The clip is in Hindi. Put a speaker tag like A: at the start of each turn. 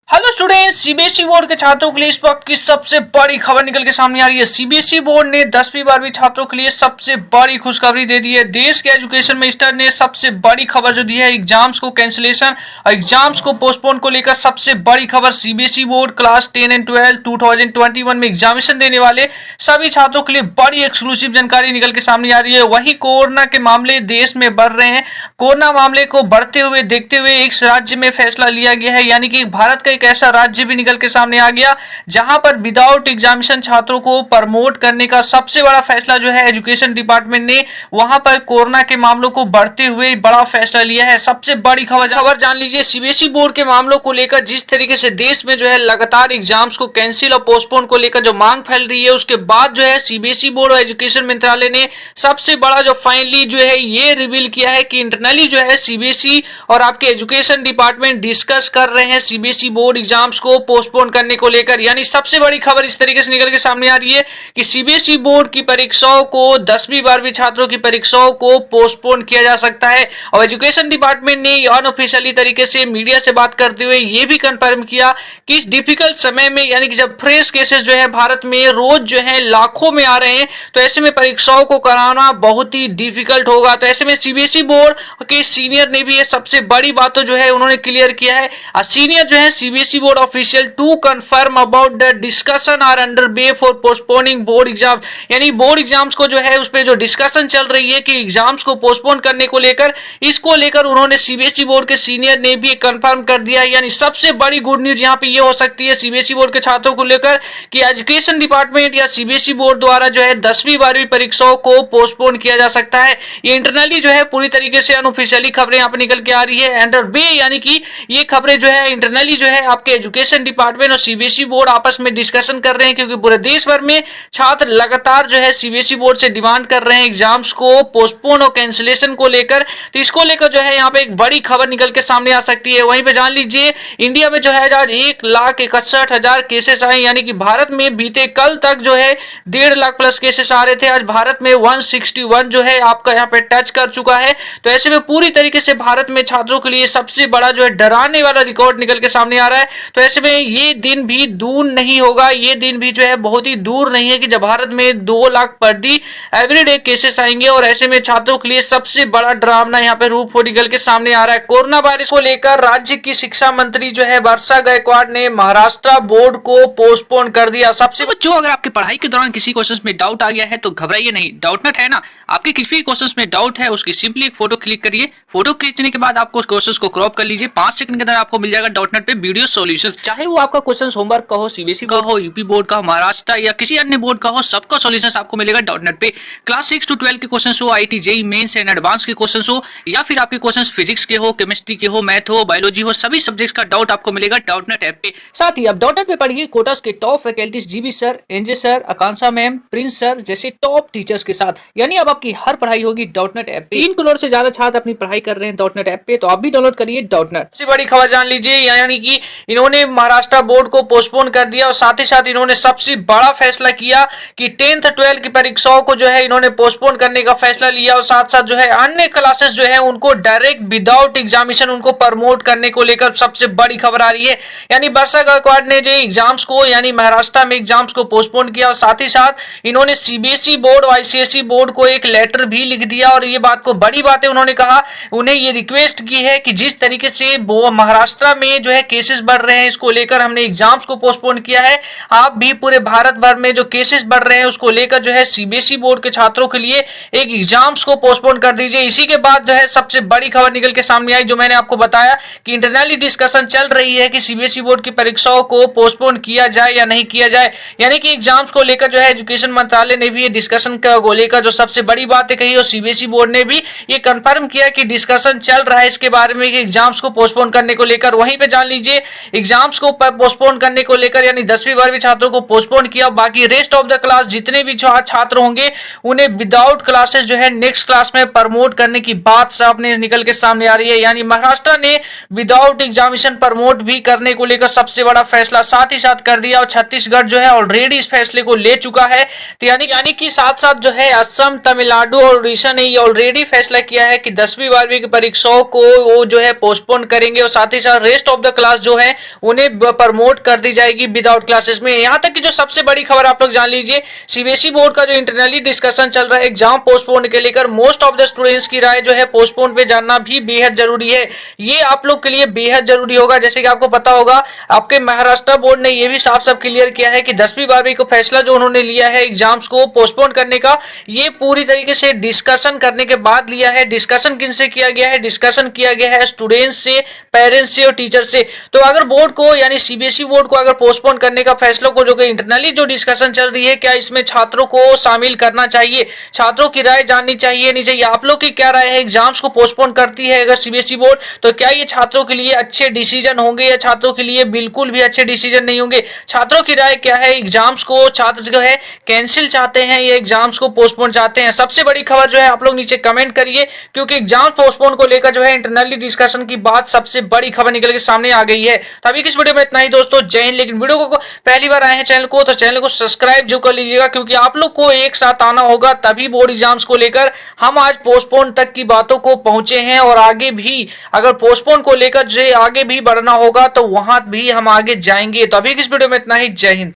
A: हेलो स्टूडेंट्स, सीबीएसई बोर्ड के छात्रों के लिए इस वक्त की सबसे बड़ी खबर निकल के सामने आ रही है। सीबीएसई बोर्ड ने 10वीं 12वीं छात्रों के लिए सबसे बड़ी खुशखबरी दे दी है। देश के एजुकेशन मिनिस्टर ने सबसे बड़ी खबर जो दी है, एग्जाम्स को कैंसिलेशन और एग्जाम्स को पोस्टपोन को लेकर सबसे बड़ी खबर। सीबीएसई बोर्ड क्लास 10 एंड 12 2021 में एग्जामिनेशन देने वाले सभी छात्रों के लिए बड़ी एक्सक्लूसिव जानकारी निकल के सामने आ रही है। वही कोरोना के मामले देश में बढ़ रहे हैं। कोरोना मामले को बढ़ते हुए देखते हुए एक राज्य में फैसला लिया गया है, यानी कि भारत का एक ऐसा राज्य भी निकल के सामने आ गया जहां पर विदाउट एग्जामिनेशन छात्रों को प्रमोट करने का सबसे बड़ा फैसला जो है एजुकेशन डिपार्टमेंट ने वहां पर कोरोना के मामलों को बढ़ते हुए बड़ा फैसला लिया है। सबसे बड़ी खबर जान लीजिए। सीबीएसई बोर्ड के मामलों को लेकर जिस तरीके से देश में जो है लगातार एग्जाम्स को कैंसिल और पोस्टपोन को लेकर जो मांग फैल रही है, उसके बाद जो है सीबीएसई बोर्ड और एजुकेशन मंत्रालय ने सबसे बड़ा जो फाइनली जो है ये रिवील किया है कि इंटरनली जो है सीबीएसई और आपके एजुकेशन डिपार्टमेंट डिस्कस कर रहे हैं सीबीएसई बोर्ड एग्जाम्स को पोस्टपोन करने को लेकर। यानी सबसे बड़ी खबर इस तरीके से निकल के सामने आ रही है कि सीबीएसई बोर्ड की परीक्षाओं को 10वीं 12वीं छात्रों की परीक्षाओं को पोस्टपोन किया जा सकता है। और एजुकेशन डिपार्टमेंट ने अनऑफिशियली तरीके से मीडिया से बात करते हुए यह भी कंफर्म किया कि इस डिफिकल्ट समय में, यानी कि जब फ्रेश केसेस जो है भारत में रोज जो है लाखों में आ रहे हैं, तो ऐसे में परीक्षाओं को कराना बहुत ही डिफिकल्ट होगा। तो ऐसे में सीबीएसई बोर्ड के सीनियर ने भी ये सबसे बड़ी बात जो है उन्होंने क्लियर किया है। सीनियर जो है CBSE board official to confirm about the discussion are under way for postponing board exam, यानी बोर्ड एग्जाम्स को जो है उस पर जो डिस्कशन चल रही है कि एग्जाम्स को पोस्टपोन करने को लेकर, इसको लेकर उन्होंने सीबीएसई बोर्ड के सीनियर ने भी कंफर्म कर दिया है। यानी सबसे बड़ी गुड न्यूज यहाँ पे ये हो सकती है सीबीएसई बोर्ड के छात्रों को लेकर कि एजुकेशन डिपार्टमेंट या सीबीएसई बोर्ड द्वारा जो है 10वीं 12वीं परीक्षाओं को पोस्टपोन किया जा सकता है। ये इंटरनली जो है पूरी तरीके से अनऑफिशियली खबरें यहाँ पे निकल के आ रही है अंडर वे, यानी कि ये खबरें जो है इंटरनली जो है आपके एजुकेशन डिपार्टमेंट और सीबीएसई बोर्ड आपस में डिस्कशन कर रहे हैं, क्योंकि पूरे देश भर में छात्र लगातार जो है सीबीएसई बोर्ड से डिमांड कर रहे हैं एग्जाम्स को पोस्टपोन और कैंसिलेशन को लेकर। तो इसको लेकर जो है यहाँ पे एक बड़ी खबर निकल के सामने आ सकती है। वहीं पे जान लीजिए इंडिया में जो है आज 1,61,000 केसेस आए, यानी कि भारत में बीते कल तक जो है 1.5 लाख प्लस केसेस आ रहे थे। आज भारत में 161 जो है आपका यहाँ पे टच कर चुका है। तो ऐसे में पूरी तरीके से भारत में छात्रों के लिए सबसे बड़ा जो है डराने वाला रिकॉर्ड निकल के सामने आ रहा है। तो ऐसे में ये दिन भी दूर नहीं होगा, ये दिन भी जो है बहुत ही दूर नहीं है कि जब भारत में 2 लाख प्रति एवरीडे केसेस आएंगे। और ऐसे में छात्रों के लिए सबसे बड़ा ड्रामा यहाँ पे रूप निकल के सामने आ रहा है। कोरोना वायरस को लेकर राज्य की शिक्षा मंत्री जो है वर्षा गायकवाड़ ने महाराष्ट्र बोर्ड को पोस्टपोन कर दिया। सबसे
B: बच्चों, अगर आपकी पढ़ाई के दौरान किसी क्वेश्चन में डाउट आ गया है तो घबराइए नहीं। डाउटनेट है ना, आपके किसी भी क्वेश्चन में डाउट है उसकी सिंपली एक फोटो क्लिक करिए। फोटो खींचने के बाद आपको क्वेश्चन को क्रॉप कर लीजिए। 5 सेकंड के अंदर आपको मिल जाएगा डाउटनेट पे वीडियो सॉल्यूशन। चाहे वो आपका क्वेश्चन होमवर्क का हो, सीबीएसई का हो, यूपी बोर्ड का, महाराष्ट्र या किसी अन्य बोर्ड का हो, सबका सॉल्यूशन आपको मिलेगा डाउटनेट पे। क्लास 6 to 12 के क्वेश्चन हो, IT JEE mains and advance के क्वेश्चन हो, या फिर आपके क्वेश्चन फिजिक्स के हो, केमिस्ट्री के हो, मैथ हो, बायोलॉजी हो, सभी सब्जेक्ट्स का डाउट आपको मिलेगा डाउटनेट ऐप पे। साथ ही आप डाउटनेट पे पढ़िए कोटास के top faculties GB sir, NJ sir, Akanksha ma'am, Prince sir जैसे टॉप टीचर्स के साथ। यानी अब आपकी हर पढ़ाई होगी डाउटनेट ऐप पे। 3 करोड़ से ज्यादा छात्र अपनी पढ़ाई कर रहे हैं डाउटनेट ऐप पे, तो आप भी डाउनलोड करिए डाउटनेट।
A: सबसे बड़ी खबर जान लीजिए, यानी कि इन्होंने महाराष्ट्र बोर्ड को पोस्टपोन कर दिया और साथ ही साथ इन्होंने सबसे बड़ा फैसला किया कि 10th 12th की परीक्षाओं को जो है इन्होंने पोस्टपोन करने का फैसला लिया। और साथ साथ जो है अन्य क्लासेस जो है उनको डायरेक्ट विदाउट एग्जामिनेशन उनको प्रमोट करने को लेकर सबसे बड़ी खबर आ रही है। यानी वर्षा गायकवाड़ ने जो एग्जाम्स को, यानी महाराष्ट्र में एग्जाम्स को पोस्टपोन किया और साथ ही साथ इन्होंने सीबीएसई बोर्ड और आईसीएसई बोर्ड को एक लेटर भी लिख दिया। और ये बात को बड़ी बात है, उन्होंने कहा, उन्हें ये रिक्वेस्ट की है कि जिस तरीके से महाराष्ट्र में जो है केसेस बढ़ रहे हैं, इसको लेकर हमने एग्जाम्स को पोस्टपोन किया है। आप भी पूरे भारत भर में जो केसेस बढ़ रहे हैं उसको लेकर जो है सीबीएसई बोर्ड के छात्रों के लिए एक एग्जाम्स को पोस्टपोन कर दीजिए। इसी के बाद जो है सबसे बड़ी खबर निकल के सामने आई, जो मैंने आपको बताया कि इंटरनली डिस्कशन चल रही है कि सीबीएसई बोर्ड की परीक्षाओं को पोस्टपोन किया जाए या नहीं किया जाए। यानी कि एग्जाम्स को लेकर जो है एजुकेशन मंत्रालय ने भी ये डिस्कशन को लेकर जो सबसे बड़ी बातें कही और सीबीएसई बोर्ड ने भी ये कंफर्म किया कि डिस्कशन चल रहा है इसके बारे में कि एग्जाम्स को पोस्टपोन करने को लेकर। वहीं पे जान लीजिए एग्जाम्स को पोस्टपोन करने को लेकर, यानी 10वीं 12वीं छात्रों को पोस्टपोन किया। बाकी रेस्ट ऑफ द क्लास जितने भी छात्र होंगे उन्हें विदाउट क्लासेस जो है नेक्स्ट क्लास में प्रमोट करने की बात सामने निकल के सामने आ रही है। यानी महाराष्ट्र ने विदाउट एग्जामिनेशन प्रमोट भी करने को लेकर सबसे बड़ा फैसला साथ ही साथ कर दिया और छत्तीसगढ़ जो है ऑलरेडी इस फैसले को ले चुका है। तो यानी कि साथ साथ जो है असम, तमिलनाडु और उड़ीसा ने ये ऑलरेडी फैसला किया है कि 10वीं 12वीं की परीक्षाओं को वो जो है पोस्टपोन करेंगे और साथ ही साथ रेस्ट ऑफ द क्लास जो है उन्हें प्रमोट कर दी जाएगी विदाउट क्लासेस में। यहाँ तक कि जो सबसे बड़ी खबर आप लोग जान लीजिए, सीबीएसई बोर्ड का जो इंटरनली डिस्कशन चल रहा है एग्जाम पोस्टपोन के लेकर, मोस्ट ऑफ द स्टूडेंट्स की राय जो है पोस्टपोन पे जानना भी बेहद जरूरी है। ये आप लोग के लिए बेहद जरूरी होगा। जैसे कि आपको पता होगा, आपके महाराष्ट्र बोर्ड ने यह भी साफ साफ क्लियर किया है कि 10वीं 12वीं को फैसला जो उन्होंने लिया है एग्जाम्स को पोस्टपोन करने का, ये पूरी तरीके से डिस्कशन करने के बाद लिया है। डिस्कशन किनसे किया गया है? डिस्कशन किया गया है स्टूडेंट्स से, पेरेंट्स से और टीचर से। तो अगर बोर्ड को यानी सीबीएसई बोर्ड को अगर पोस्टपोन करने का फैसला को जो कि इंटरनली जो डिस्कशन चल रही है, क्या इसमें छात्रों को शामिल करना चाहिए, छात्रों की राय जाननी चाहिए नहीं चाहिए, आप लोग की क्या राय है? एग्जाम्स को पोस्टपोन करती है अगर सीबीएसई बोर्ड, तो क्या ये छात्रों के लिए अच्छे डिसीजन होंगे या छात्रों के लिए बिल्कुल भी अच्छे डिसीजन नहीं होंगे? छात्रों की राय क्या है? एग्जाम्स को छात्र जो है कैंसिल चाहते हैं या एग्जाम्स को पोस्टपोन चाहते हैं? सबसे बड़ी खबर जो है आप लोग नीचे कमेंट करिए, क्योंकि एग्जाम पोस्टपोन को लेकर जो है इंटरनली डिस्कशन की बात सबसे बड़ी खबर निकल के सामने आ गई है। तभी किस वीडियो में इतना ही दोस्तों, जय हिंद। लेकिन वीडियो को पहली बार आए हैं चैनल को, तो चैनल को सब्सक्राइब जो कर लीजिएगा, क्योंकि आप लोग को एक साथ आना होगा तभी बोर्ड एग्जाम्स को लेकर हम आज पोस्टपोन तक की बातों को पहुंचे हैं। और आगे भी अगर पोस्टपोन को लेकर जो आगे भी बढ़ना होगा तो वहां भी हम आगे जाएंगे। तो अभी किस वीडियो में इतना ही, जय हिंद।